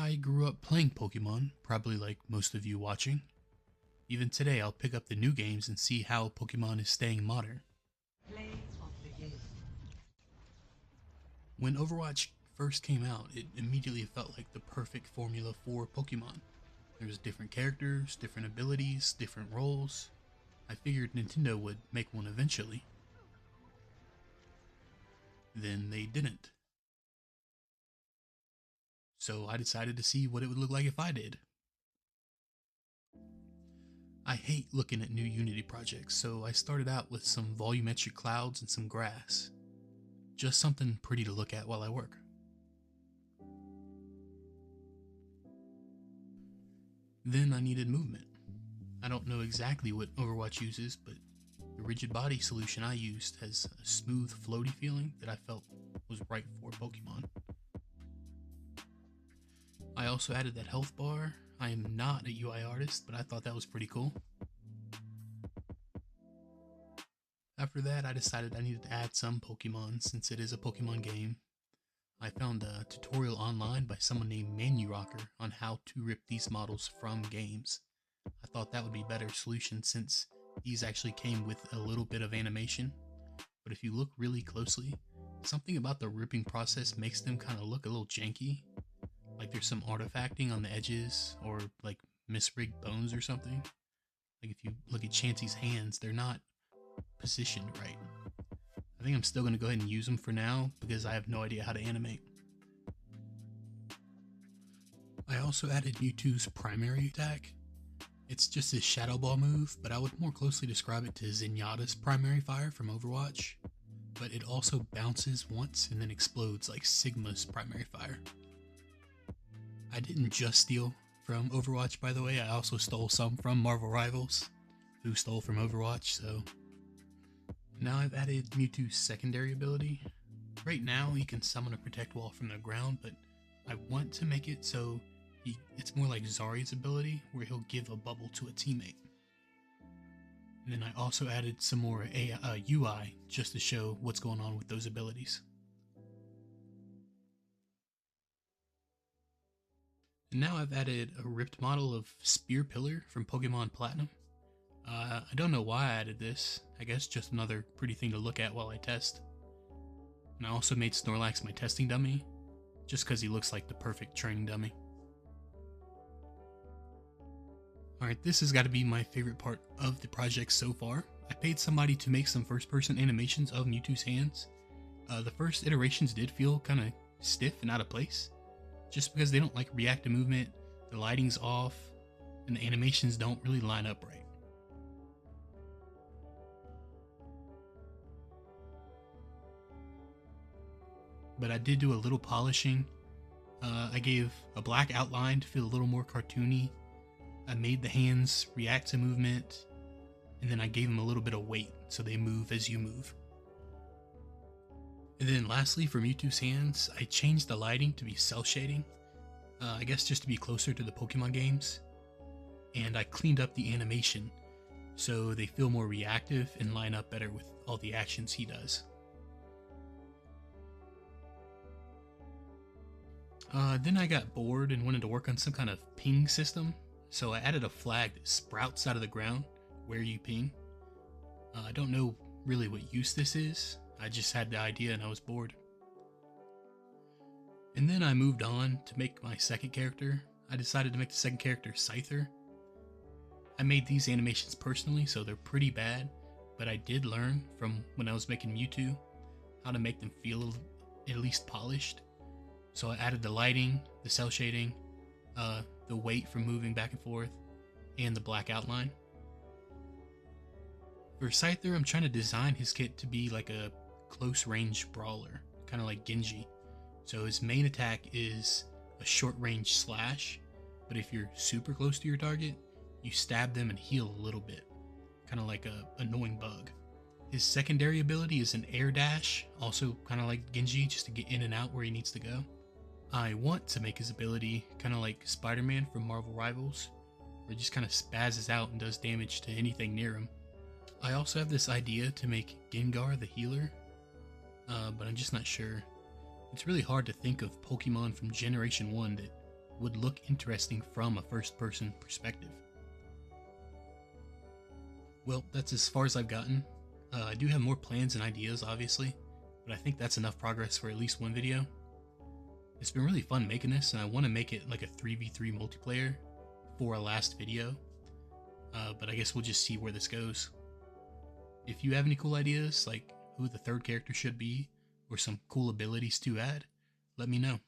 I grew up playing Pokemon, probably like most of you watching. Even today, I'll pick up the new games and see how Pokemon is staying modern. Play of the game. When Overwatch first came out, it immediately felt like the perfect formula for Pokemon. There was different characters, different abilities, different roles. I figured Nintendo would make one eventually. Then they didn't. So I decided to see what it would look like if I did. I hate looking at new Unity projects, so I started out with some volumetric clouds and some grass. Just something pretty to look at while I work. Then I needed movement. I don't know exactly what Overwatch uses, but the rigid body solution I used has a smooth, floaty feeling that I felt was right for Pokemon. I also added that health bar. I am not a UI artist, but I thought that was pretty cool. After that, I decided I needed to add some Pokemon since it is a Pokemon game. I found a tutorial online by someone named ManuRocker on how to rip these models from games. I thought that would be a better solution since these actually came with a little bit of animation. But if you look really closely, something about the ripping process makes them kind of look a little janky. Like there's some artifacting on the edges or like misrigged bones or something. Like if you look at Chansey's hands, they're not positioned right. I think I'm still going to go ahead and use them for now because I have no idea how to animate. I also added Mewtwo's primary attack. It's just his Shadow Ball move, but I would more closely describe it to Zenyatta's primary fire from Overwatch. But it also bounces once and then explodes like Sigma's primary fire. I didn't just steal from Overwatch, by the way. I also stole some from Marvel Rivals, who stole from Overwatch, so... Now I've added Mewtwo's secondary ability. Right now he can summon a protect wall from the ground, but I want to make it so it's more like Zarya's ability, where he'll give a bubble to a teammate. And then I also added some more UI just to show what's going on with those abilities. And now I've added a ripped model of Spear Pillar from Pokemon Platinum. I don't know why I added this. I guess just another pretty thing to look at while I test. And I also made Snorlax my testing dummy, just because he looks like the perfect training dummy. Alright, this has got to be my favorite part of the project so far. I paid somebody to make some first-person animations of Mewtwo's hands. The first iterations did feel kind of stiff and out of place, just because they don't like react to movement, the lighting's off, and the animations don't really line up right. But I did do a little polishing. I gave a black outline to feel a little more cartoony. I made the hands react to movement, and then I gave them a little bit of weight so they move as you move. And then lastly, for Mewtwo's hands, I changed the lighting to be cel shading, I guess just to be closer to the Pokemon games. And I cleaned up the animation so they feel more reactive and line up better with all the actions he does. Then I got bored and wanted to work on some kind of ping system, so I added a flag that sprouts out of the ground where you ping. I don't know really what use this is, I just had the idea and I was bored. And then I moved on to make my second character. I decided to make the second character Scyther. I made these animations personally, so they're pretty bad, but I did learn from when I was making Mewtwo how to make them feel at least polished. So I added the lighting, the cel shading, the weight from moving back and forth, and the black outline. For Scyther, I'm trying to design his kit to be like a close range brawler, kind of like Genji. So his main attack is a short range slash, but if you're super close to your target, you stab them and heal a little bit, kind of like a annoying bug. His secondary ability is an air dash, also kind of like Genji, just to get in and out where he needs to go. I want to make his ability kind of like Spider-Man from Marvel Rivals, where he just kind of spazzes out and does damage to anything near him. I also have this idea to make Gengar the healer, but I'm just not sure. It's really hard to think of Pokemon from Generation 1 that would look interesting from a first-person perspective. Well, that's as far as I've gotten. I do have more plans and ideas, obviously, but I think that's enough progress for at least one video. It's been really fun making this, and I want to make it like a 3v3 multiplayer for a last video, but I guess we'll just see where this goes. If you have any cool ideas, like who the third character should be, or some cool abilities to add, let me know.